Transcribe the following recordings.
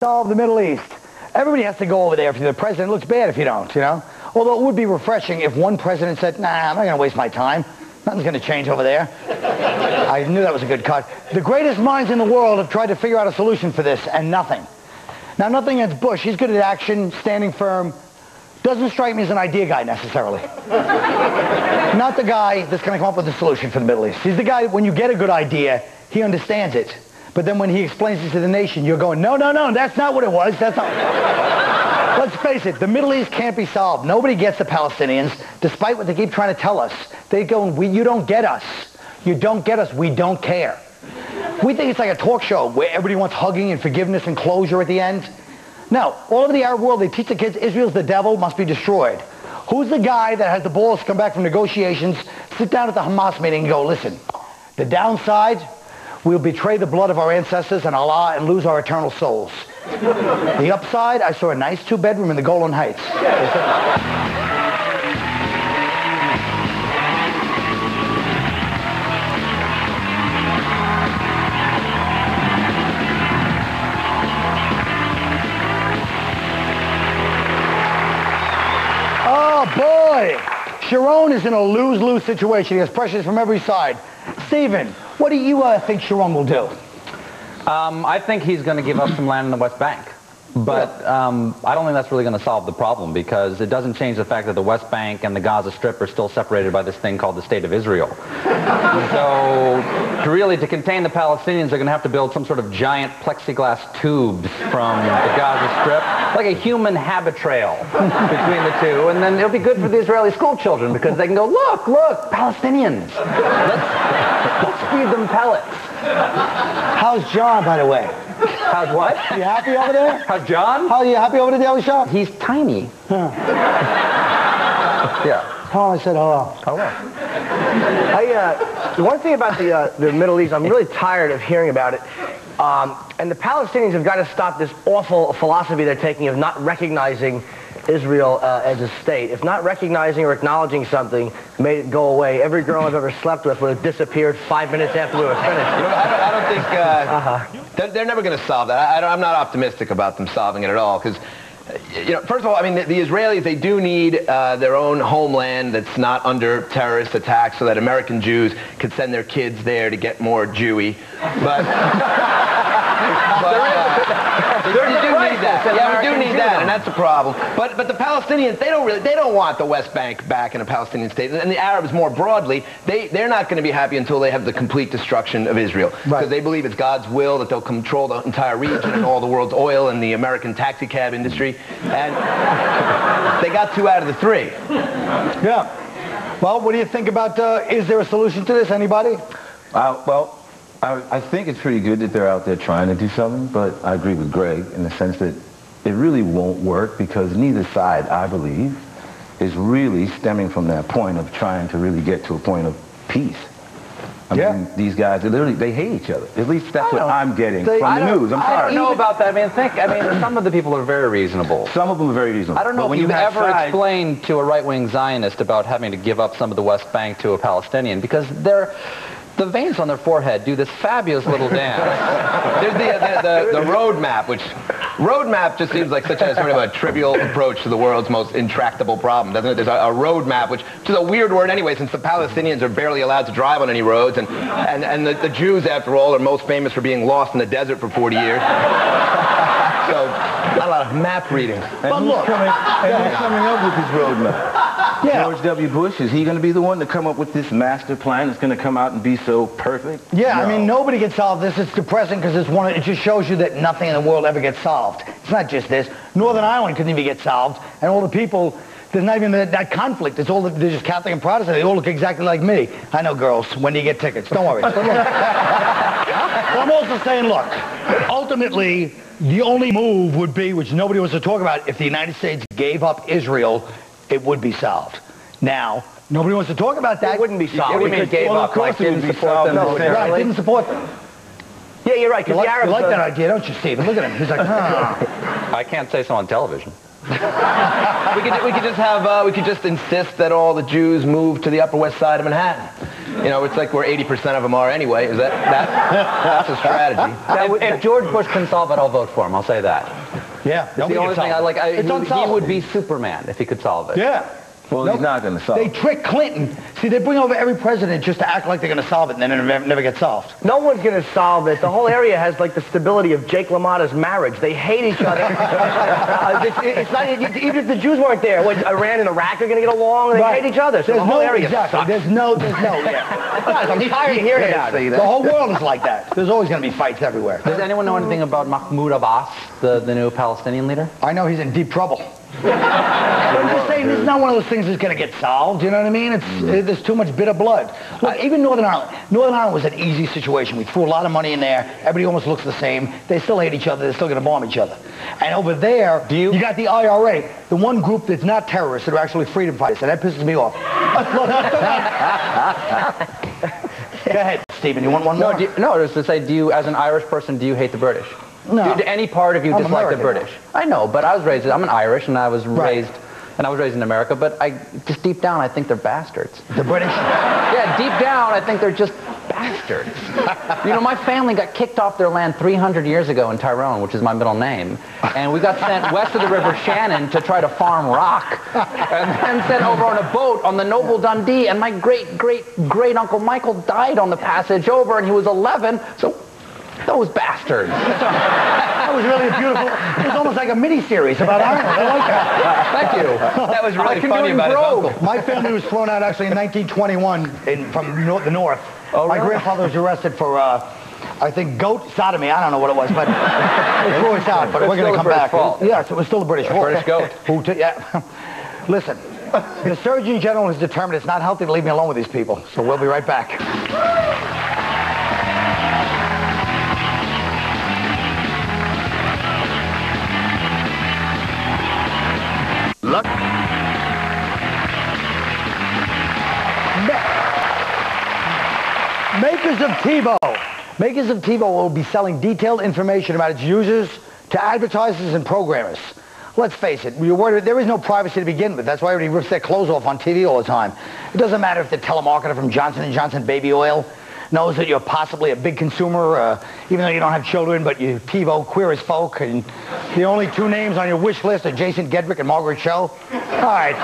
solve the Middle East. Everybody has to go over there if you're the president. It looks bad if you don't, you know? Although it would be refreshing if one president said, nah, I'm not going to waste my time. Nothing's going to change over there. I knew that was a good cut. The greatest minds in the world have tried to figure out a solution for this, and nothing. Now, nothing against Bush. He's good at action, standing firm. Doesn't strike me as an idea guy, necessarily. Not the guy that's going to come up with a solution for the Middle East. He's the guy, when you get a good idea, he understands it. But then when he explains it to the nation, you're going, no, no, no, that's not what it was. That's not... Let's face it, the Middle East can't be solved. Nobody gets the Palestinians, despite what they keep trying to tell us. They go, you don't get us. You don't get us. We don't care. We think it's like a talk show where everybody wants hugging and forgiveness and closure at the end. No, all over the Arab world, they teach the kids Israel's the devil, must be destroyed. Who's the guy that has the balls to come back from negotiations, sit down at the Hamas meeting and go, listen, the downside, we'll betray the blood of our ancestors and Allah and lose our eternal souls. The upside, I saw a nice two-bedroom in the Golan Heights. Oh, boy! Sharon is in a lose-lose situation. He has pressures from every side. Stephen, what do you think Sharon will do? I think he's going to give up some land in the West Bank. But I don't think that's really going to solve the problem, because it doesn't change the fact that the West Bank and the Gaza Strip are still separated by this thing called the State of Israel. So to contain the Palestinians, they're going to have to build some sort of giant plexiglass tubes from the Gaza Strip, like a human habit trail between the two. And then it'll be good for the Israeli school children, because they can go, look, Palestinians. Let's feed them pellets. How's John, by the way? How's what? You happy over there? How's John? How are you happy over the Daily Show? He's tiny. Huh. Yeah. Oh, I said hello. Hello. One thing about the Middle East, I'm really tired of hearing about it. And the Palestinians have got to stop this awful philosophy they're taking of not recognizing Israel as a state. If not recognizing or acknowledging something made it go away, every girl I've ever slept with would have disappeared 5 minutes after we were finished. You know, I don't think they're never going to solve that. I'm not optimistic about them solving it at all, because, you know, first of all, I mean, the Israelis, they do need their own homeland that's not under terrorist attack, so that American Jews could send their kids there to get more Jewy. But we do need that. Yeah, we do need that, and that's a problem. But the Palestinians, they don't want the West Bank back in a Palestinian state, and the Arabs more broadly, they're not going to be happy until they have the complete destruction of Israel, because they believe it's God's will that they'll control the entire region and all the world's oil and the American taxi cab industry, and they got 2 out of the 3. Yeah. Well, what do you think about? Is there a solution to this? Anybody? I think it's pretty good that they're out there trying to do something, but I agree with Greg in the sense that it really won't work, because neither side, I believe, is really stemming from that point of trying to really get to a point of peace. I mean, these guys, they hate each other. At least that's what I'm getting from the news. I'm sorry. I don't know about that. I mean, some of the people are very reasonable. Some of them are very reasonable. I don't know if you've ever explained to a right-wing Zionist about having to give up some of the West Bank to a Palestinian, because the veins on their forehead do this fabulous little dance. There's the roadmap, which roadmap just seems like such a sort of a trivial approach to the world's most intractable problem, doesn't it? There's a roadmap, which is a weird word anyway, since the Palestinians are barely allowed to drive on any roads, and the Jews, after all, are most famous for being lost in the desert for 40 years. So, not a lot of map reading. But look, who's coming up with this roadmap? George W. Bush, is he going to be the one to come up with this master plan that's going to come out and be so perfect? Yeah, no. I mean, nobody can solve this. It's depressing, because it just shows you that nothing in the world ever gets solved. It's not just this. Northern Ireland couldn't even get solved, and all the people, there's not even that conflict. It's all they're just Catholic and Protestant. They all look exactly like me. I know, girls. When do you get tickets? Don't worry. But look, I'm also saying, look, ultimately, the only move would be, which nobody wants to talk about, if the United States gave up Israel, it would be solved. Now, nobody wants to talk about that. It wouldn't be solved. We gave up, like didn't support them. No, right, didn't support them. Yeah, you're right. You like that idea, don't you, Stephen? Look at him. He's like, I can't say so on television. We could just insist that all the Jews move to the Upper West Side of Manhattan. You know, it's like where 80% of them are anyway. Is that's a strategy. If George Bush can solve it, I'll vote for him. I'll say that. Yeah. It's the only thing I like. He would be Superman if he could solve it. Yeah. Well, he's not going to solve They it. trick Clinton. See, they bring over every president just to act like they're going to solve it, and then it never gets solved. No one's going to solve it. The whole area has like the stability of Jake LaMotta's marriage. They hate each other. It's not, even if the Jews weren't there, what, Iran and Iraq are going to get along? They hate each other. So the whole area sucks. There's no, yeah. Guys, I'm tired of hearing about it. The whole world is like that. There's always going to be fights everywhere. Does anyone know anything about Mahmoud Abbas, the new Palestinian leader? I know he's in deep trouble. But I'm just saying, this is not one of those things that's going to get solved, you know what I mean? There's too much bitter blood. Look, even Northern Ireland. Northern Ireland was an easy situation. We threw a lot of money in there. Everybody almost looks the same. They still hate each other. They're still going to bomb each other. And over there, you got the IRA, the one group that's not terrorists, that are actually freedom fighters. And that pisses me off. Look, go ahead, Stephen. You want one more? No, just to say, as an Irish person, do you hate the British? No. Do any part of you I'm dislike American. the British? I know, but I'm an Irish, and I was raised in America, but just deep down, I think they're bastards. The British? Yeah, deep down, I think they're just bastards. You know, my family got kicked off their land 300 years ago in Tyrone, which is my middle name, and we got sent west of the River Shannon to try to farm rock, and then sent over on a boat on the Noble Dundee, and my great-great-great-uncle Michael died on the passage over, and he was 11, so those bastards. That was really beautiful. It was almost like a mini-series about Ireland. I like that. Thank you. That was really funny about his uncle. My family was thrown out actually in 1921 from the north. Oh, My really? grandfather was arrested for, I think, goat sodomy. I don't know what it was, but they threw us out. But we're going to come back. Fault. Yes, it was still the British fault. British goat. Yeah. Listen, the Surgeon General has determined it's not healthy to leave me alone with these people. So we'll be right back. Look. Makers of TiVo. Makers of TiVo will be selling detailed information about its users to advertisers and programmers. Let's face it, there is no privacy to begin with. That's why everybody rips their clothes off on TV all the time. It doesn't matter if the telemarketer from Johnson & Johnson Baby Oil knows that you're possibly a big consumer, even though you don't have children, but you TiVo queer as folk, and the only two names on your wish list are Jason Gedrick and Margaret Cho. All right,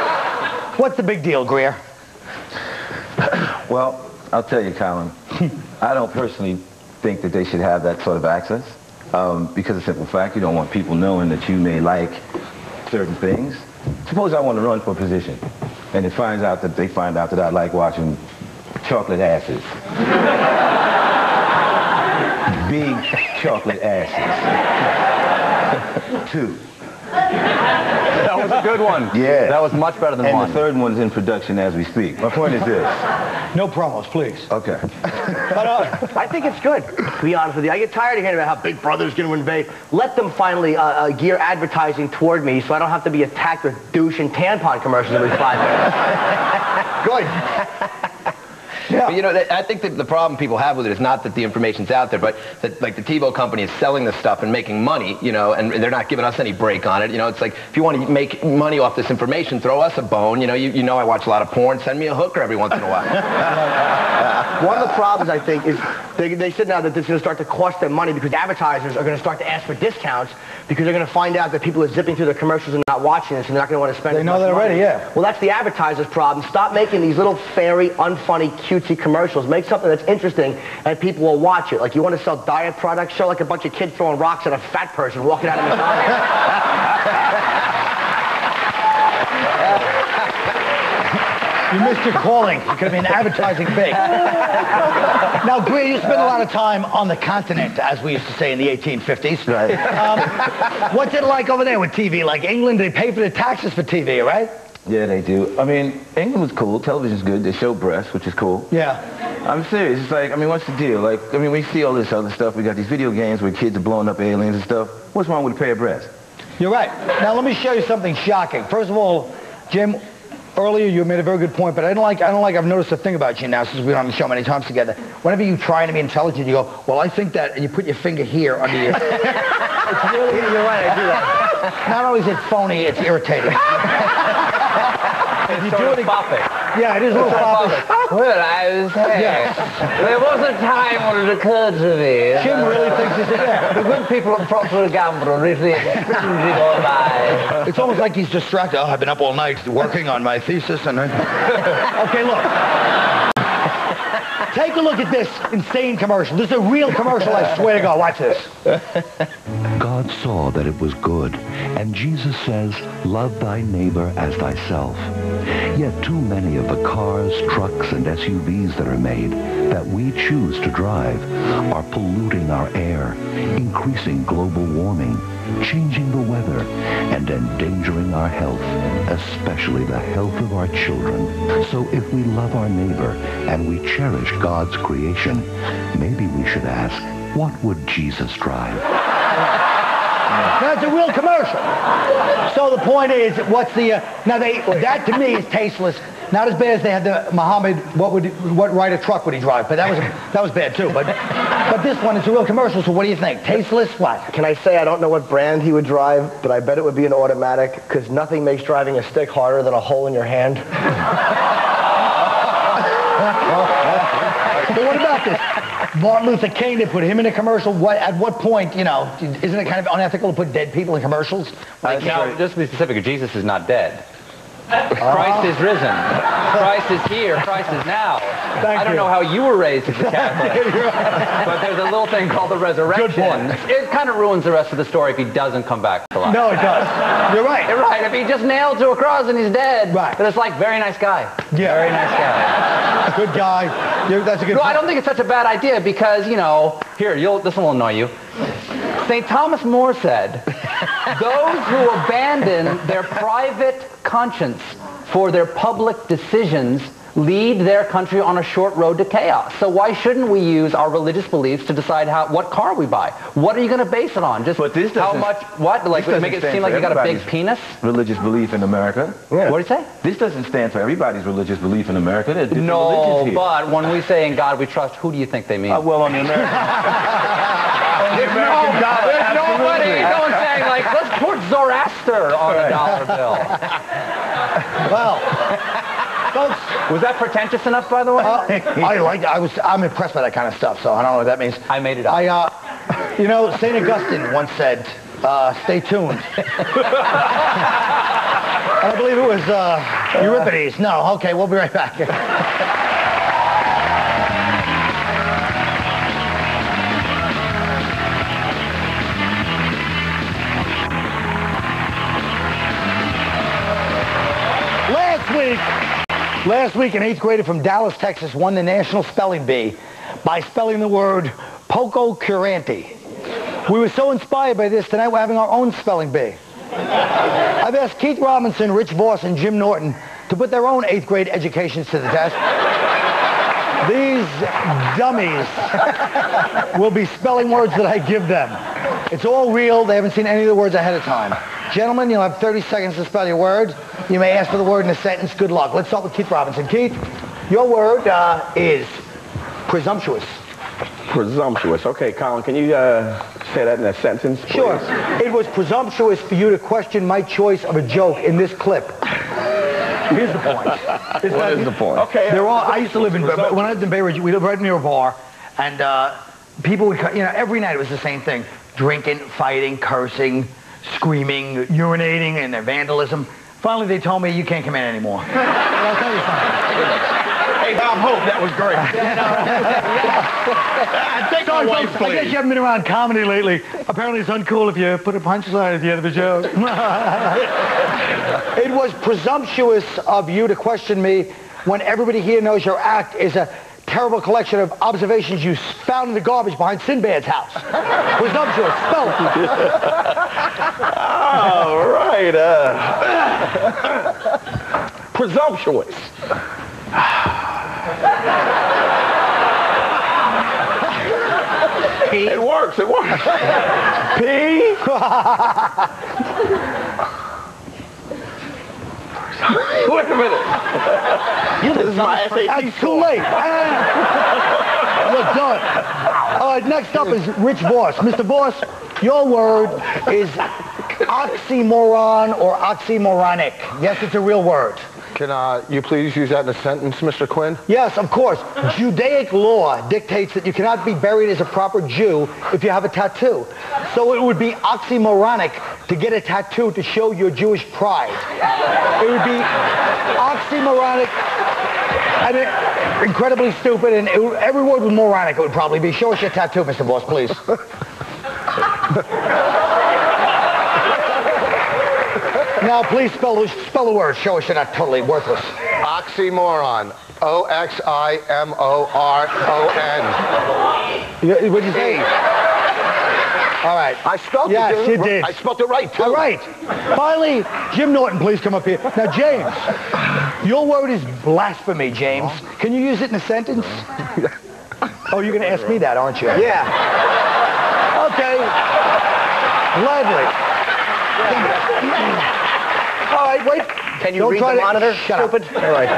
what's the big deal, Greer? Well, I'll tell you, Colin, I don't personally think that they should have that sort of access because of the simple fact you don't want people knowing that you may like certain things. Suppose I want to run for a position, and they find out that I like watching chocolate asses. Big chocolate asses. 2. That was a good one. Yeah. That was much better than and one. And the third one's in production as we speak. My point is this. No promos, please. Okay. But I think it's good, to be honest with you. I get tired of hearing about how Big Brother's going to invade. Let them finally gear advertising toward me so I don't have to be attacked with douche and tampon commercials every 5 minutes. Good. Yeah. But, you know, I think that the problem people have with it is not that the information's out there, but that, like, the TiVo company is selling this stuff and making money, you know, and they're not giving us any break on it. You know, it's like, if you want to make money off this information, throw us a bone. You know, you know I watch a lot of porn. Send me a hooker every once in a while. One of the problems, I think, is they said now that this is going to start to cost them money because advertisers are going to start to ask for discounts because they're going to find out that people are zipping through their commercials and not watching this and they're not going to want to spend They know that already, yeah. Well, that's the advertiser's problem. Stop making these little fairy, unfunny, cutesy commercials. Make something that's interesting and people will watch it. Like, you want to sell diet products? Show like a bunch of kids throwing rocks at a fat person walking out of McDonald's. You missed your calling. You could have been advertising big. Now, Greer, you spend a lot of time on the continent, as we used to say in the 1850s. Right. What's it like over there with TV? Like England, they pay for the taxes for TV, right? Yeah, they do. I mean, England was cool. Television's good. They show breasts, which is cool. Yeah. I'm serious. It's like, I mean, what's the deal? Like, I mean, we see all this other stuff. We got these video games where kids are blowing up aliens and stuff. What's wrong with a pair of breasts? You're right. Now, let me show you something shocking. First of all, Jim, earlier you made a very good point, but I don't like I've noticed a thing about you now since we've been on the show many times together. Whenever you try to be intelligent, you go, well, I think that, and you put your finger here under your... It's really, you're right, I do that. Not only is it phony, it's irritating. If you do it, Yeah, it is a little foppish. Well, I was saying, there was a time when it occurred to me. Jim really thinks it's The good people at Procter & Gamble really extremely all right. It's almost like he's distracted. Oh, I've been up all night working on my thesis and okay, look. Take a look at this insane commercial. This is a real commercial, I swear to God. Watch this. God saw that it was good, and Jesus says, love thy neighbor as thyself. Yet too many of the cars, trucks, and SUVs that are made, that we choose to drive, are polluting our air, increasing global warming, changing the weather, and endangering our health, especially the health of our children. So if we love our neighbor and we cherish God's creation, maybe we should ask, what would Jesus drive? That's a real commercial. So the point is, what's the that to me is tasteless. Not as bad as they had the Muhammad. What Ryder truck would he drive? But that was bad too. But this one is a real commercial. So what do you think? Tasteless? What? Can I say I don't know what brand he would drive, but I bet it would be an automatic, because nothing makes driving a stick harder than a hole in your hand. But what about this? Martin Luther King, they put him in a commercial. At what point, isn't it kind of unethical to put dead people in commercials? Now, just to be specific, Jesus is not dead. Christ is risen. Christ is here. Christ is now. I don't know how you were raised as a Catholic, but there's a little thing called the resurrection. Good point. It kind of ruins the rest of the story if he doesn't come back to life. No, it does. You're right. You're right. If he just nailed to a cross and he's dead, right. Then it's like, very nice guy. Yeah. Very nice guy. Good guy. That's a good No, point. I don't think it's such a bad idea because, here, this will annoy you. St. Thomas More said, those who abandon their private conscience for their public decisions lead their country on a short road to chaos. So why shouldn't we use our religious beliefs to decide what car we buy? What are you going to base it on? Just but this how much, what? Like make it seem like you got a big penis? Religious belief in America. Yeah. What do you say? This doesn't stand for everybody's religious belief in America. There are different no, religions here. But when we say in God we trust, who do you think they mean? Well, on the American... There's nobody. No one's saying, like, let's put Zoroaster on a dollar bill. Well, folks, was that pretentious enough, by the way? I'm impressed by that kind of stuff, so I don't know what that means. I made it up. St. Augustine once said, stay tuned. I believe it was Euripides. No, okay, we'll be right back. Last week, an 8th grader from Dallas, Texas, won the National Spelling Bee by spelling the word poco curante. We were so inspired by this, tonight we're having our own spelling bee. I've asked Keith Robinson, Rich Voss, and Jim Norton to put their own 8th grade educations to the test. These dummies will be spelling words that I give them. It's all real. They haven't seen any of the words ahead of time. Gentlemen, you'll have 30 seconds to spell your word. You may ask for the word in a sentence. Good luck. Let's start with Keith Robinson. Keith, your word is presumptuous. Presumptuous. Okay, Colin, can you say that in a sentence, please? Sure. It was presumptuous for you to question my choice of a joke in this clip. Here's the point. What is the point? Okay. I used to live when I lived in Bay Ridge, we lived right near a bar, and people would, every night it was the same thing. Drinking, fighting, cursing, screaming, urinating, and their vandalism. Finally, they told me, you can't come in anymore. I'll tell you something. Hey, Tom Hope, that was great. I guess you haven't been around comedy lately. Apparently, it's uncool if you put a punchline at the end of a joke. It was presumptuous of you to question me when everybody here knows your act is a terrible collection of observations you found in the garbage behind Sinbad's house. Presumptuous. Spell it. All right. Presumptuous. It works. It works. P. Wait a minute. This is my SAT. That's too late. Look, done. All right, next up is Rich Voss. Mr. Voss, your word is oxymoron or oxymoronic. Yes, it's a real word. Can you please use that in a sentence, Mr. Quinn? Yes, of course. Judaic law dictates that you cannot be buried as a proper Jew if you have a tattoo. So it would be oxymoronic to get a tattoo to show your Jewish pride. It would be oxymoronic and incredibly stupid, and every word was moronic. It would probably be. Show us your tattoo, Mr. Boss, please. Now, please spell the word. Show us you're not totally worthless. Oxymoron. O-X-I-M-O-R-O-N. What'd you say? All right. I spelled it. Yes, you did. I spelled it right, too. All right. Finally, Jim Norton, please come up here. Now, James, your word is blasphemy, James. Can you use it in a sentence? Oh, you're going to ask me that, aren't you? Yeah. Okay. Gladly. All right, wait. Can you read the monitor? Shut up. All right.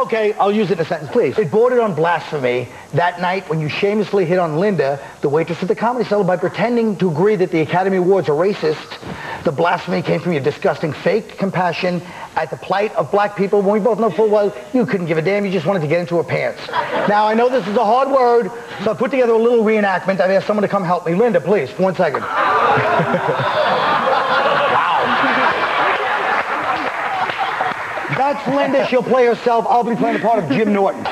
Okay, I'll use it in a sentence, please. It bordered on blasphemy that night when you shamelessly hit on Linda, the waitress at the Comedy Cellar, by pretending to agree that the Academy Awards are racist. The blasphemy came from your disgusting fake compassion at the plight of black people when we both know full well you couldn't give a damn. You just wanted to get into her pants. Now, I know this is a hard word, so I put together a little reenactment. I've asked someone to come help me. Linda, please, for 1 second. That's Linda. She'll play herself. I'll be playing the part of Jim Norton.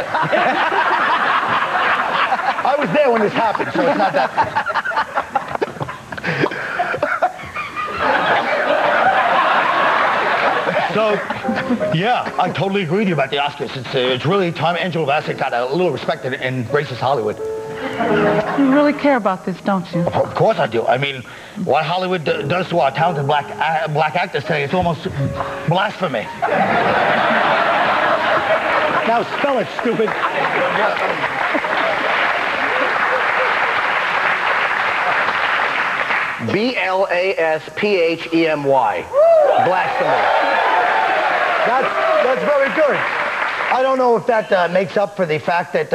I was there when this happened, so it's not that. So, yeah, I totally agree with you about the Oscars. It's really time Angela Bassett got a little respect in racist Hollywood. You really care about this, don't you? Of course I do. I mean, what Hollywood does to our talented black actors today, it's almost blasphemy. Now spell it, stupid. B-L-A-S-P-H-E-M-Y. Blasphemy. That's very good. I don't know if that makes up for the fact that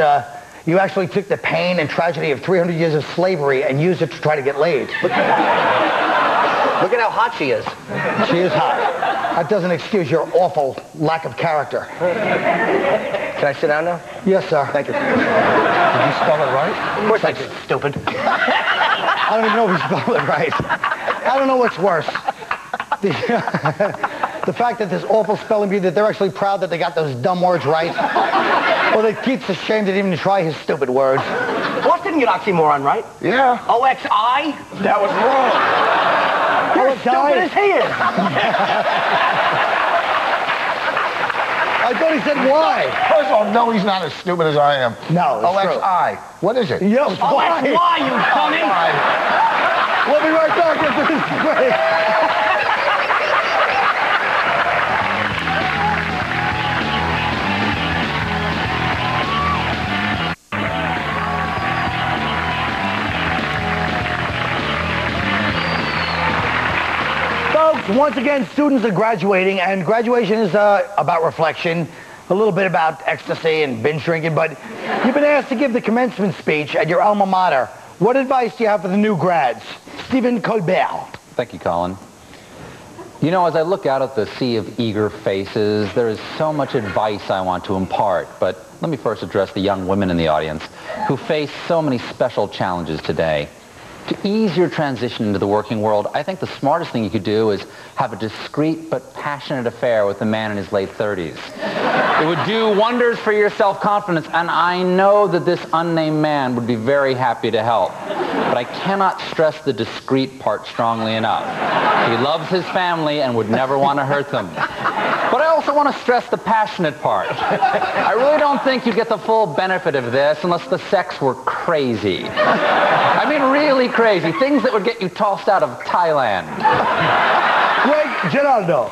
you actually took the pain and tragedy of 300 years of slavery and used it to try to get laid. Look at how hot she is. She is hot. That doesn't excuse your awful lack of character. Can I sit down now? Yes, sir. Thank you. Did you spell it right? Of course I did, stupid. I don't even know if you spelled it right. I don't know what's worse. The fact that this awful spelling bee, that they're actually proud that they got those dumb words right. Or that Keith's ashamed to even try his stupid words. Boss didn't get oxymoron right. Yeah. O-X-I? That was wrong. You're as stupid as he is. I thought he said why. First of all, no, he's not as stupid as I am. No, it's O-X-I. What is it? Yeah, it's why, you dummy. We'll be right back after this break. Folks, once again, students are graduating, and graduation is about reflection, a little bit about ecstasy and binge drinking, but you've been asked to give the commencement speech at your alma mater. What advice do you have for the new grads? Stephen Colbert. Thank you, Colin. You know, as I look out at the sea of eager faces, there is so much advice I want to impart, but let me first address the young women in the audience who face so many special challenges today. To ease your transition into the working world, I think the smartest thing you could do is have a discreet but passionate affair with a man in his late 30s. It would do wonders for your self-confidence, and I know that this unnamed man would be very happy to help. But I cannot stress the discreet part strongly enough. He loves his family and would never want to hurt them. But I also want to stress the passionate part. I really don't think you get the full benefit of this unless the sex were crazy. I mean, really crazy. Things that would get you tossed out of Thailand. Greg Giraldo.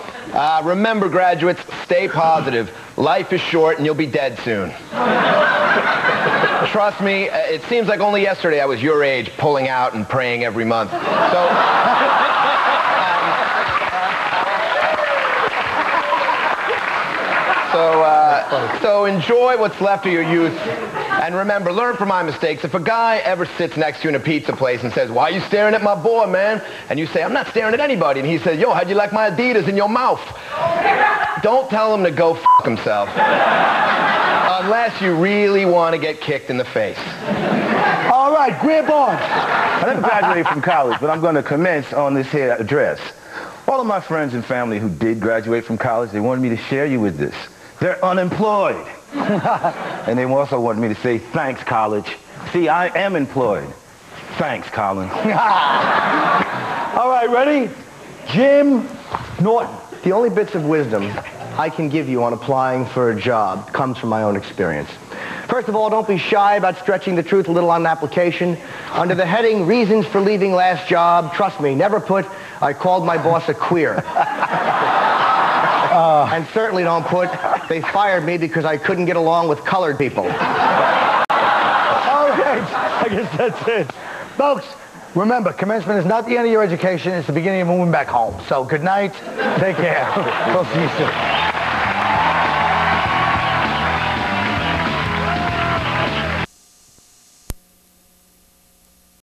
Remember, graduates, stay positive. Life is short and you'll be dead soon. Trust me, it seems like only yesterday I was your age, pulling out and praying every month. So enjoy what's left of your youth. And remember, learn from my mistakes. If a guy ever sits next to you in a pizza place and says, "Why are you staring at my boy, man?" And you say, "I'm not staring at anybody." And he says, "Yo, how'd you like my Adidas in your mouth?" don't tell him to go f himself. Unless you really want to get kicked in the face. All right, grab on. I never graduated from college, but I'm going to commence on this here address. All of my friends and family who did graduate from college, they wanted me to share you with this. They're unemployed. And they also wanted me to say, thanks, college. See, I am employed. Thanks, Colin. All right, ready? Jim Norton. The only bits of wisdom I can give you on applying for a job comes from my own experience. First of all, don't be shy about stretching the truth a little on an application. Under the heading, reasons for leaving last job, trust me, never put, I called my boss a queer. And certainly don't put, they fired me because I couldn't get along with colored people. All right, I guess that's it. Folks, remember, commencement is not the end of your education. It's the beginning of moving back home. So good night. Take care. We'll see you soon.